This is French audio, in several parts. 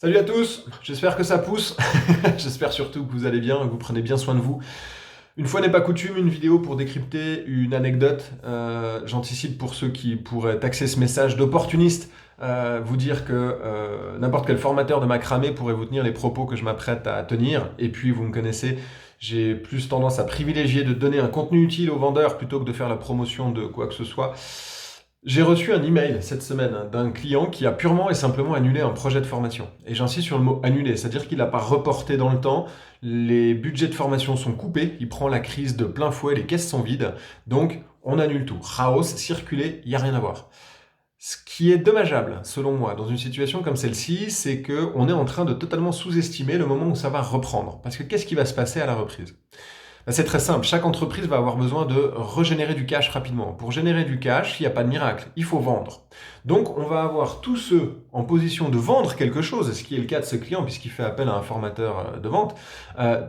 Salut à tous, j'espère que ça pousse, j'espère surtout que vous allez bien, que vous prenez bien soin de vous. Une fois n'est pas coutume, une vidéo pour décrypter une anecdote. J'anticipe pour ceux qui pourraient taxer ce message d'opportuniste, vous dire que n'importe quel formateur de macramé pourrait vous tenir les propos que je m'apprête à tenir. Et puis vous me connaissez, j'ai plus tendance à privilégier de donner un contenu utile aux vendeurs plutôt que de faire la promotion de quoi que ce soit. J'ai reçu un email cette semaine d'un client qui a purement et simplement annulé un projet de formation. Et j'insiste sur le mot annulé, c'est-à-dire qu'il n'a pas reporté dans le temps, les budgets de formation sont coupés, il prend la crise de plein fouet, les caisses sont vides, donc on annule tout. Chaos, circuler, il n'y a rien à voir. Ce qui est dommageable, selon moi, dans une situation comme celle-ci, c'est qu'on est en train de totalement sous-estimer le moment où ça va reprendre. Parce que qu'est-ce qui va se passer à la reprise? C'est très simple, chaque entreprise va avoir besoin de régénérer du cash rapidement. Pour générer du cash, il n'y a pas de miracle, il faut vendre. Donc on va avoir tous ceux en position de vendre quelque chose, ce qui est le cas de ce client puisqu'il fait appel à un formateur de vente,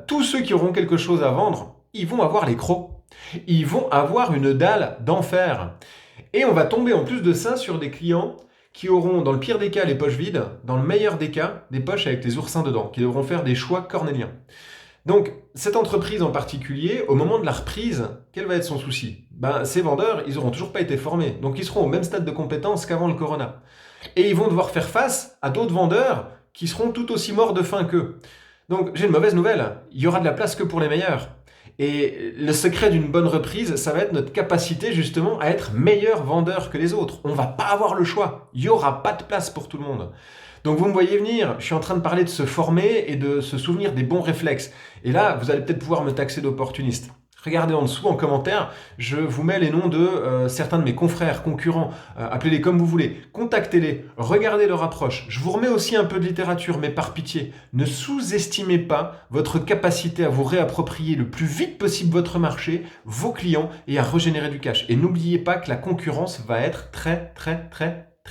tous ceux qui auront quelque chose à vendre, ils vont avoir les crocs. Ils vont avoir une dalle d'enfer. Et on va tomber en plus de ça sur des clients qui auront dans le pire des cas les poches vides, dans le meilleur des cas des poches avec des oursins dedans, qui devront faire des choix cornéliens. Donc, cette entreprise en particulier, au moment de la reprise, quel va être son souci? Ces vendeurs, ils n'auront toujours pas été formés. Donc, ils seront au même stade de compétence qu'avant le corona. Et ils vont devoir faire face à d'autres vendeurs qui seront tout aussi morts de faim qu'eux. Donc, j'ai une mauvaise nouvelle. Il y aura de la place que pour les meilleurs. Et le secret d'une bonne reprise, ça va être notre capacité justement à être meilleurs vendeurs que les autres. On va pas avoir le choix. Il n'y aura pas de place pour tout le monde. Donc vous me voyez venir, je suis en train de parler de se former et de se souvenir des bons réflexes. Et là, vous allez peut-être pouvoir me taxer d'opportuniste. Regardez en dessous, en commentaire, je vous mets les noms de certains de mes confrères, concurrents, appelez-les comme vous voulez, contactez-les, regardez leur approche. Je vous remets aussi un peu de littérature, mais par pitié, ne sous-estimez pas votre capacité à vous réapproprier le plus vite possible votre marché, vos clients et à régénérer du cash. Et n'oubliez pas que la concurrence va être très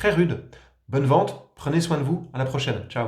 rude. Bonne vente, prenez soin de vous, à la prochaine, ciao.